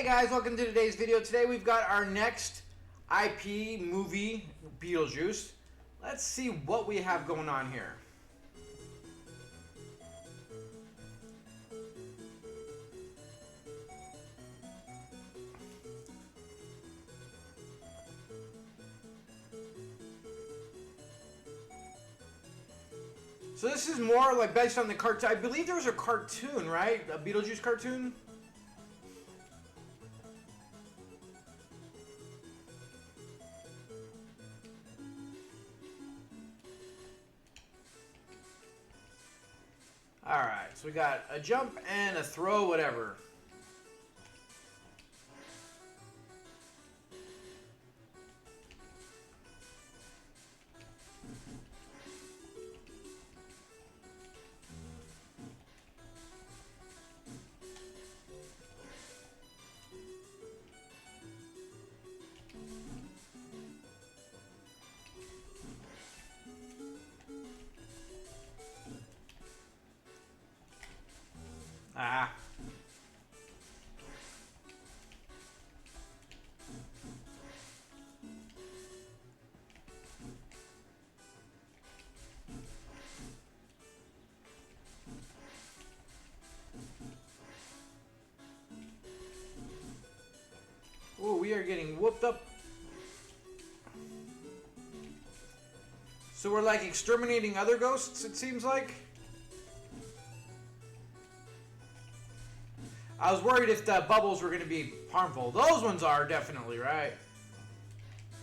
guys, welcome to today's video. Today we've got our next IP movie, Beetlejuice. Let's see what we have going on here. So this is more like based on the cartoon. I believe there was a cartoon, right? A Beetlejuice cartoon? Alright, so we got a jump and a throw, whatever. Ah. Oh, we are getting whooped up. So we're like exterminating other ghosts, it seems like. I was worried if the bubbles were going to be harmful. Those ones are definitely, right?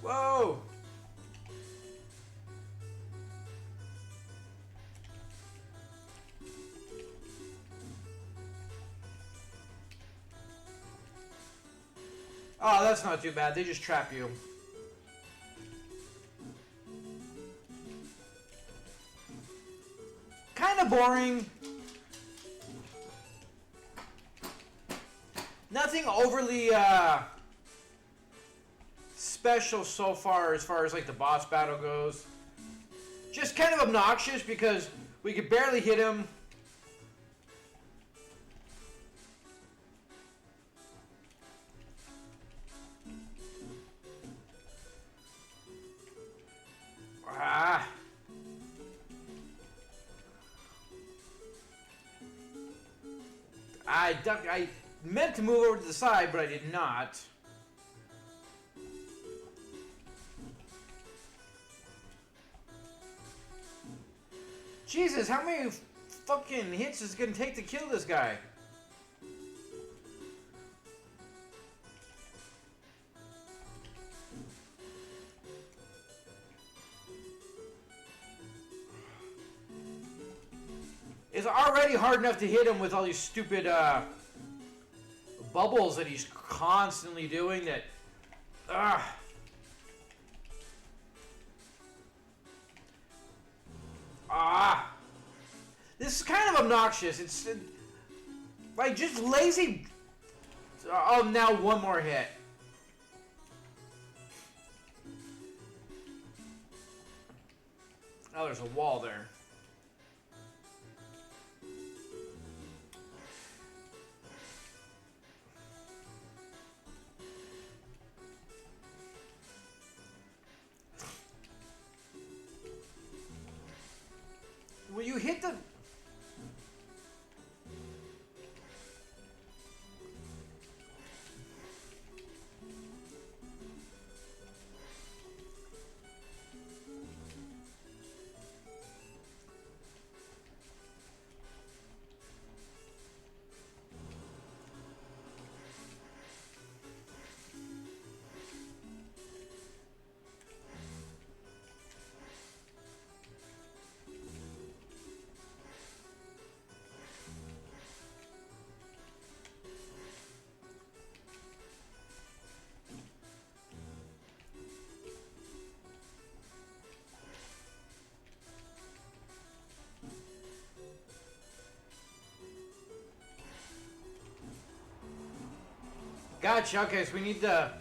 Whoa! Oh, that's not too bad. They just trap you. Kind of boring. Nothing overly special so far as like the boss battle goes. Just kind of obnoxious because we could barely hit him. Ah. I meant to move over to the side, but I did not. Jesus, how many fucking hits is it gonna take to kill this guy? It's already hard enough to hit him with all these stupid bubbles that he's constantly doing that. This is kind of obnoxious. It's like just lazy. Oh, now one more hit. Oh, there's a wall there. Will you hit the... Gotcha. Okay, so we need to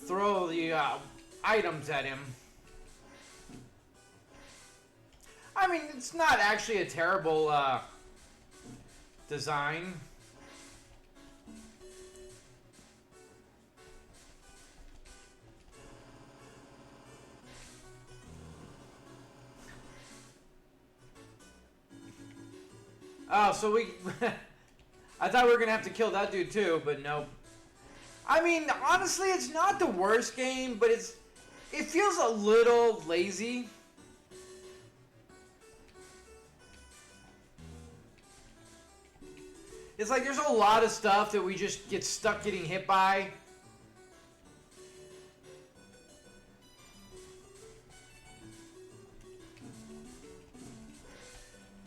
throw the items at him. I mean, it's not actually a terrible design. Oh, so we... I thought we were going to have to kill that dude too, but nope. I mean, honestly, it's not the worst game, but it feels a little lazy. It's like there's a lot of stuff that we just get stuck getting hit by.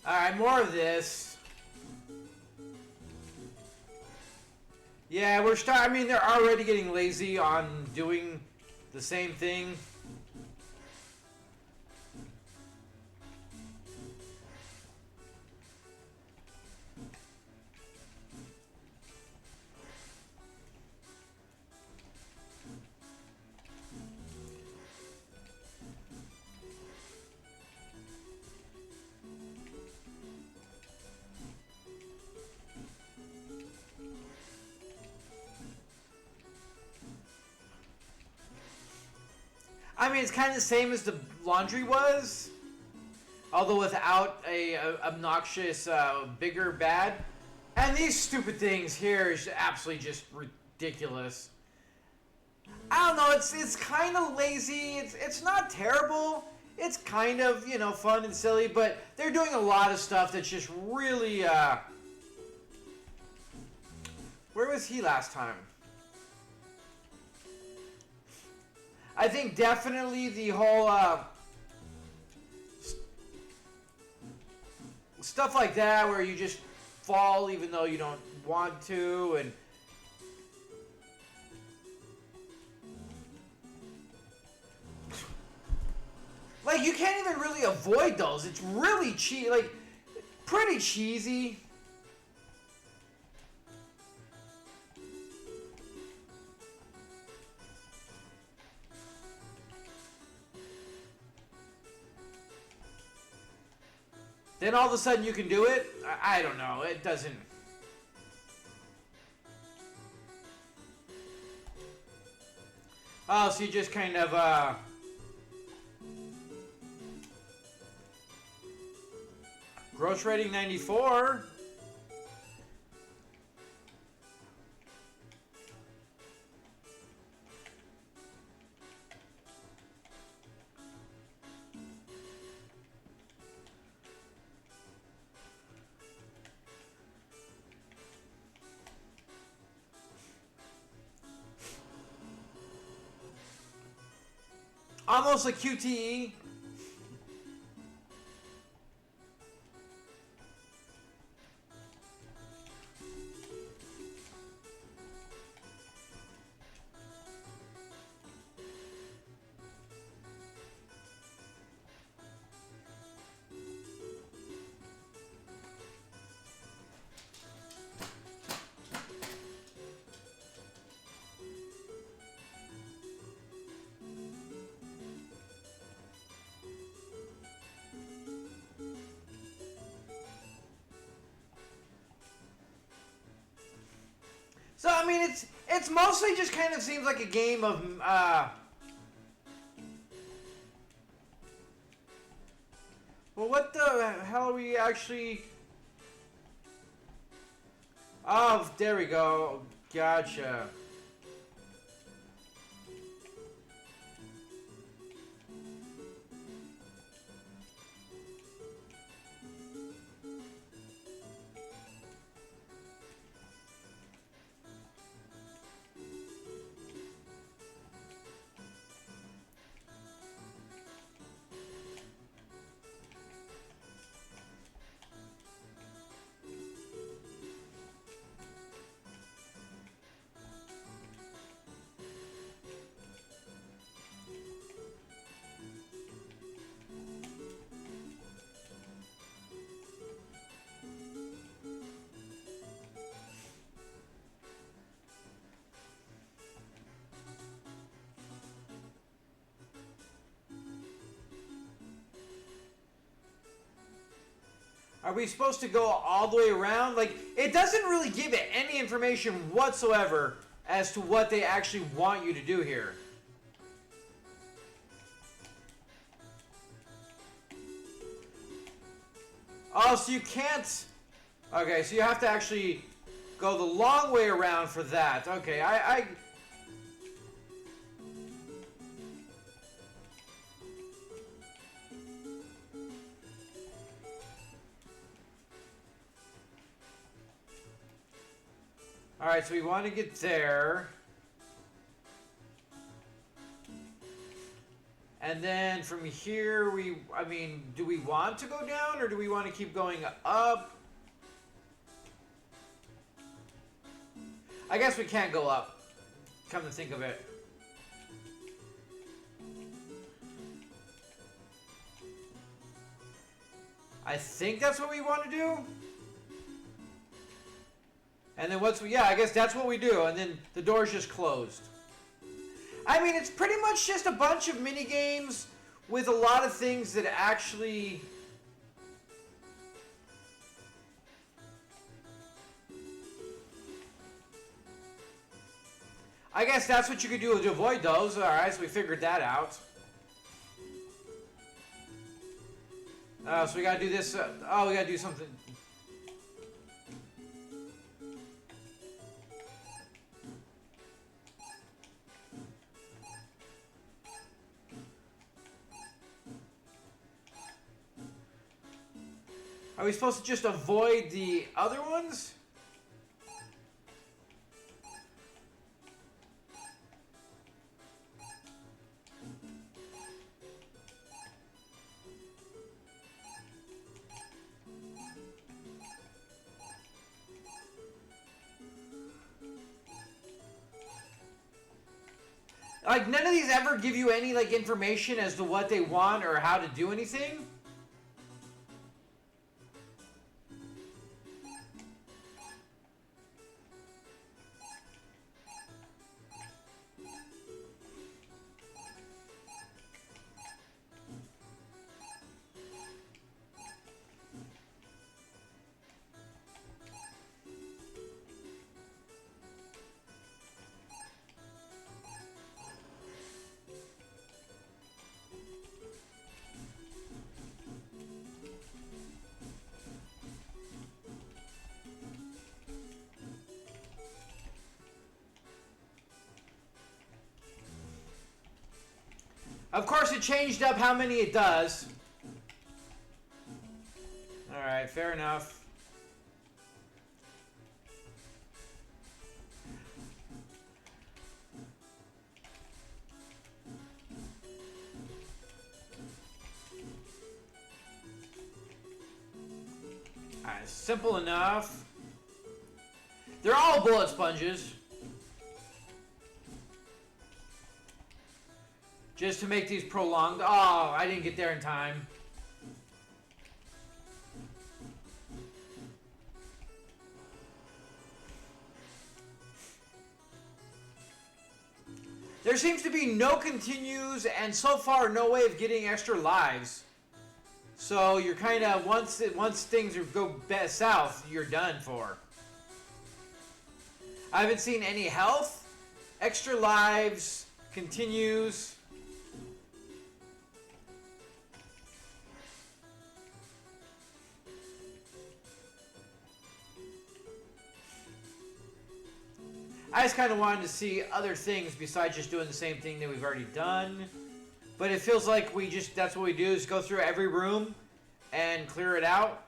Alright, more of this. Yeah, I mean, they're already getting lazy on doing the same thing. I mean, it's kind of the same as the laundry was, although without a obnoxious, bigger bad. And these stupid things here is absolutely just ridiculous. I don't know, it's kind of lazy, it's not terrible, it's kind of, you know, fun and silly, but they're doing a lot of stuff that's just really, Where was he last time? I think definitely the whole stuff like that where you just fall even though you don't want to, and like you can't even really avoid those. It's really pretty cheesy. Then all of a sudden you can do it? I don't know. It doesn't... Oh, so you just kind of, Gross rating 94. Almost a QTE. So I mean, it's mostly just kind of seems like a game of well, what the hell are we actually? Oh, there we go. Gotcha. Are we supposed to go all the way around? Like, it doesn't really give it any information whatsoever as to what they actually want you to do here. Oh, so you can't... Okay, so you have to actually go the long way around for that. Okay, I Alright, so we want to get there. And then from here, I mean, do we want to go down or do we want to keep going up? I guess we can't go up, come to think of it. I think that's what we want to do. And then yeah, I guess that's what we do. And then the door's just closed. I mean, it's pretty much just a bunch of mini games with a lot of things that actually... I guess that's what you could do to avoid those. Alright, so we figured that out. So we gotta do this. Oh, we gotta do something. Are we supposed to just avoid the other ones? Like, none of these ever give you any, like, information as to what they want or how to do anything? Of course, it changed up how many it does. Alright, fair enough. Alright, simple enough. They're all bullet sponges. Just to make these prolonged. Oh, I didn't get there in time. There seems to be no continues, and so far no way of getting extra lives. So you're kind of once things go south, you're done for. I haven't seen any health, extra lives, continues. I just kind of wanted to see other things besides just doing the same thing that we've already done. But it feels like that's what we do, is go through every room and clear it out.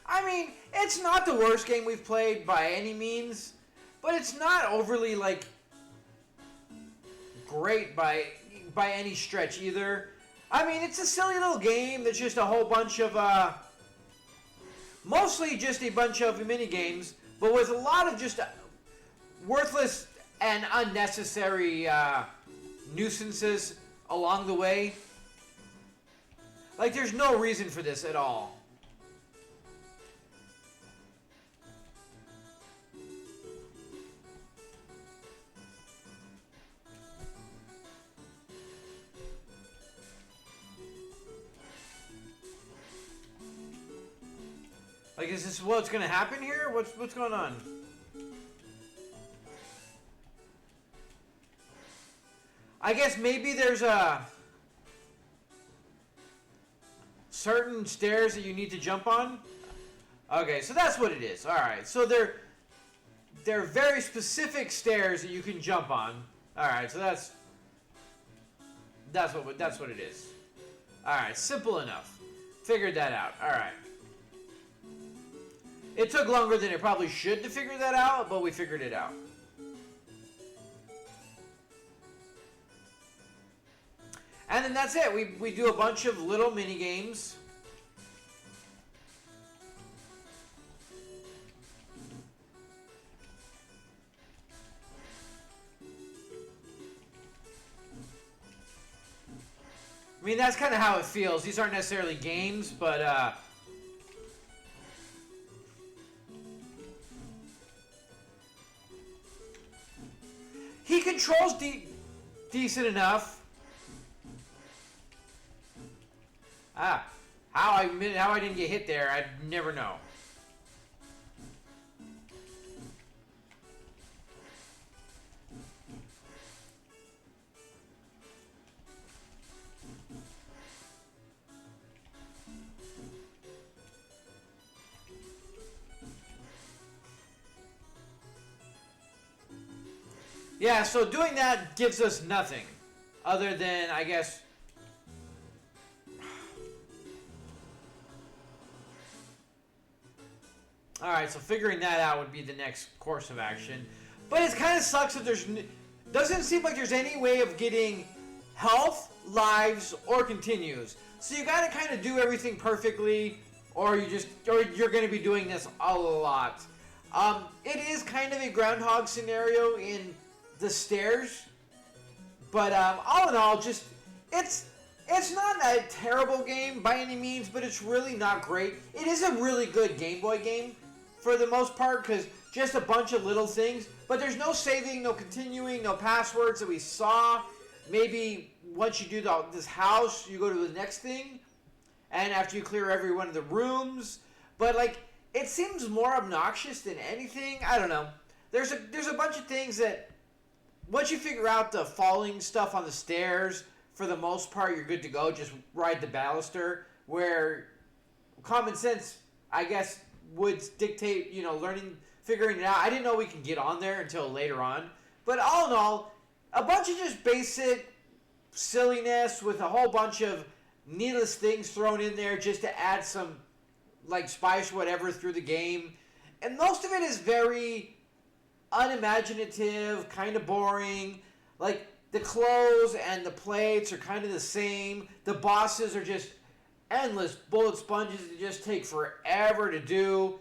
I mean, it's not the worst game we've played by any means, but it's not overly, like, great by any stretch either. I mean, it's a silly little game that's just a whole bunch of, mostly just a bunch of mini games, but with a lot of just worthless and unnecessary nuisances along the way. Like, there's no reason for this at all. Like, is this what's gonna happen here? What's going on? I guess maybe there's a certain stairs that you need to jump on. Okay, so that's what it is. All right, so they're very specific stairs that you can jump on. All right, so that's what it is. All right, simple enough. Figured that out. All right. It took longer than it probably should to figure that out, but we figured it out. And then that's it. We do a bunch of little mini games. I mean, that's kind of how it feels. These aren't necessarily games, but he controls decent enough. How I didn't get hit there, I'd never know. Yeah, so doing that gives us nothing. Other than, I guess... Alright, so figuring that out would be the next course of action. But it kind of sucks that there's... Doesn't seem like there's any way of getting health, lives, or continues. So you gotta kind of do everything perfectly, or you're gonna be doing this a lot. It is kind of a groundhog scenario in the stairs, but all in all, just it's not a terrible game by any means, but it's really not great. It is a really good Game Boy game for the most part, because just a bunch of little things, but there's no saving, no continuing, no passwords that we saw. Maybe once you do this house, you go to the next thing, and after you clear every one of the rooms, but like it seems more obnoxious than anything. I don't know. There's a bunch of things that once you figure out the falling stuff on the stairs, for the most part, you're good to go. Just ride the baluster, where common sense, I guess, would dictate, figuring it out. I didn't know we could get on there until later on. But all in all, a bunch of just basic silliness with a whole bunch of needless things thrown in there just to add some, like, spice or whatever through the game. And most of it is very unimaginative, kind of boring. Like, the clothes and the plates are kind of the same. The bosses are just endless bullet sponges that just take forever to do.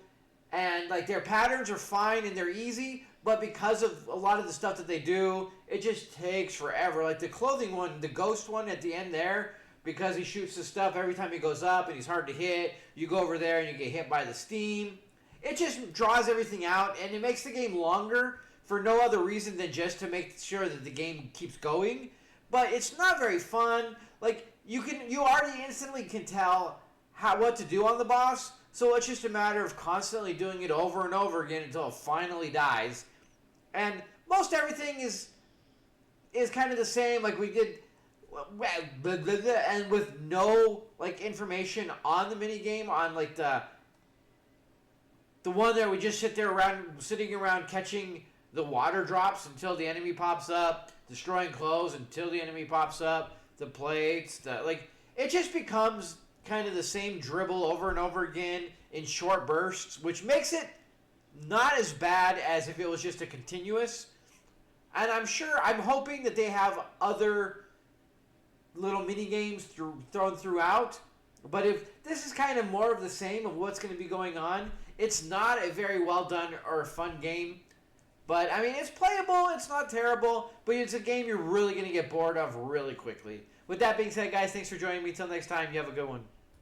And, like, their patterns are fine and they're easy, but because of a lot of the stuff that they do, it just takes forever. Like, the clothing one, the ghost one at the end there, because he shoots the stuff every time he goes up and he's hard to hit, you go over there and you get hit by the steam. It just draws everything out, and it makes the game longer for no other reason than just to make sure that the game keeps going. But it's not very fun. Like, you already instantly can tell what to do on the boss, so it's just a matter of constantly doing it over and over again until it finally dies. And most everything is kind of the same. Like, we did, and with no, like, information on the minigame, on, like, the one that we just sitting around catching the water drops until the enemy pops up, destroying clothes until the enemy pops up, the plates, it just becomes kind of the same dribble over and over again in short bursts, which makes it not as bad as if it was just a continuous. And I'm hoping that they have other little mini games thrown throughout. But if this is kind of more of the same of what's going to be going on, it's not a very well done or a fun game. But, I mean, it's playable, it's not terrible, but it's a game you're really going to get bored of really quickly. With that being said, guys, thanks for joining me. Till next time, you have a good one.